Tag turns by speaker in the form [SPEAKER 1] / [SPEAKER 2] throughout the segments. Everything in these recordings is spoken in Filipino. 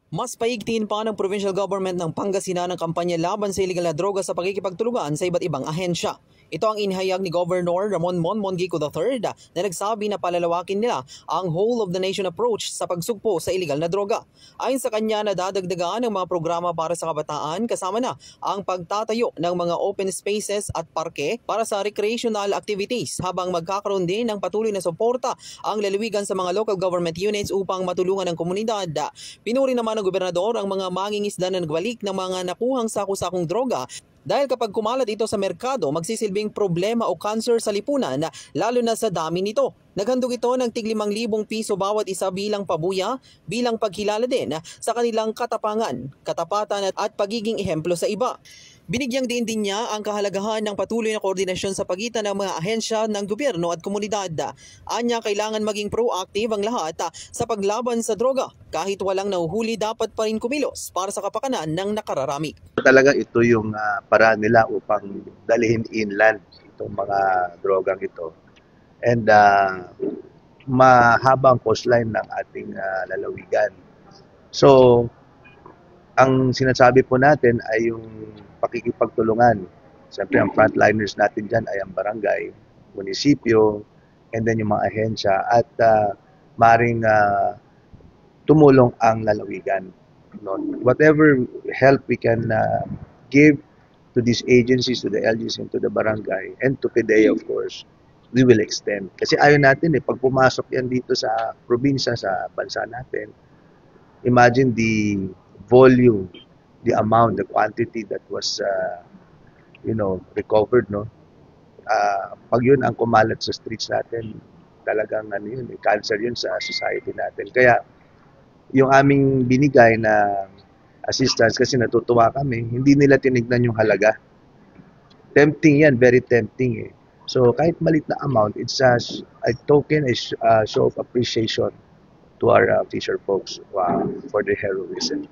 [SPEAKER 1] Mas paigtiin pa ng provincial government ng Pangasinan ang kampanya laban sa iligal na droga sa pakikipagtulungan sa iba't ibang ahensya. Ito ang inihayag ni Governor Ramon Mongico III na nagsabi na palalawakin nila ang whole of the nation approach sa pagsugpo sa iligal na droga. Ayon sa kanya, nadadagdagan ng mga programa para sa kabataan kasama na ang pagtatayo ng mga open spaces at parke para sa recreational activities habang magkakaroon din ng patuloy na suporta ang lalawigan sa mga local government units upang matulungan ang komunidad. Pinuri naman ng gobernador ang mga mangingisda na nagbalik ng mga nakuhang sako-sakong droga dahil kapag kumalat ito sa merkado, magsisilbing problema o cancer sa lipunan, lalo na sa dami nito. Naghandog ito ng tig 5,000 piso bawat isa bilang pabuya, bilang pagkilala din sa kanilang katapangan, katapatan at pagiging ehemplo sa iba. Binigyang diin din niya ang kahalagahan ng patuloy na koordinasyon sa pagitan ng mga ahensya ng gobyerno at komunidad. Anya, kailangan maging proactive ang lahat sa paglaban sa droga. Kahit walang nahuhuli, dapat pa rin kumilos para sa kapakanan ng nakararami.
[SPEAKER 2] Talaga ito yung paraan nila upang dalhin inland itong mga drogang ito. And mahabang coastline ng ating lalawigan. So, ang sinasabi po natin ay yung pakikipagtulungan. Siyempre, ang frontliners natin dyan ay ang barangay, munisipyo, and then yung mga ahensya at maring tumulong ang lalawigan. No? Whatever help we can give to these agencies, to the LGs and to the barangay, and to PDEA of course, we will extend. Kasi ayaw natin pag pumasok yan dito sa probinsya, sa bansa natin, imagine the volume, the amount, the quantity that was, recovered, no? Pag yun ang kumalat sa streets natin, talagang cancer yun sa society natin. Kaya, yung aming binigay na assistance, kasi natutuwa kami, hindi nila tinignan yung halaga. Tempting yan, very tempting So, kahit malit na amount, it's a token, a show of appreciation to our fisher folks for their heroism.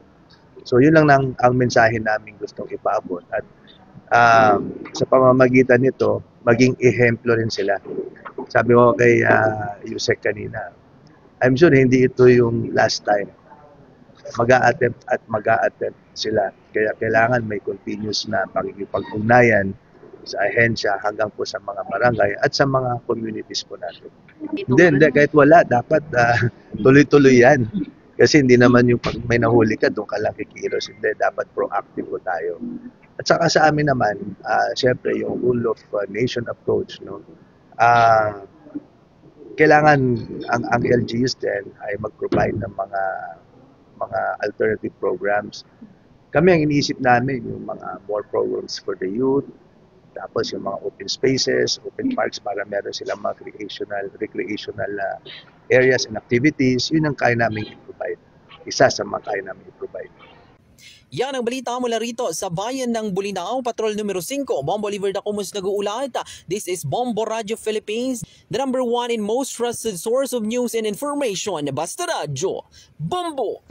[SPEAKER 2] So yun lang ang mensahe namin gustong ipaabot at sa pamamagitan nito, maging ehemplo rin sila. Sabi ko kay Yusek kanina, I'm sure hindi ito yung last time. Mag-a-attempt at mag-a-attempt sila. Kaya kailangan may continuous na pakikipag-ugnayan sa ahensya hanggang po sa mga barangay at sa mga communities po natin. Hindi, kahit wala, dapat tuloy-tuloy yan. Kasi hindi naman yung pag may nahuli ka, doon ka lang kikilos. Hindi, dapat proactive po tayo. At saka sa amin naman, syempre yung whole of nation approach, no? Kailangan ang LGUs din ay mag-provide ng mga alternative programs. Kami ang iniisip namin yung mga more programs for the youth, tapos yung mga open spaces, open parks para meron silang mga recreational areas and activities. Yun ang kaya namin i-provide. Isa sa mga kaya namin i-provide.
[SPEAKER 1] Yan ang balita mula rito sa bayan ng Bolinao, Patrol numero 5. Bombo Oliver Dacumus nag-uulat. This is Bombo Radio Philippines, the #1 and most trusted source of news and information. Basta Radyo, Bombo!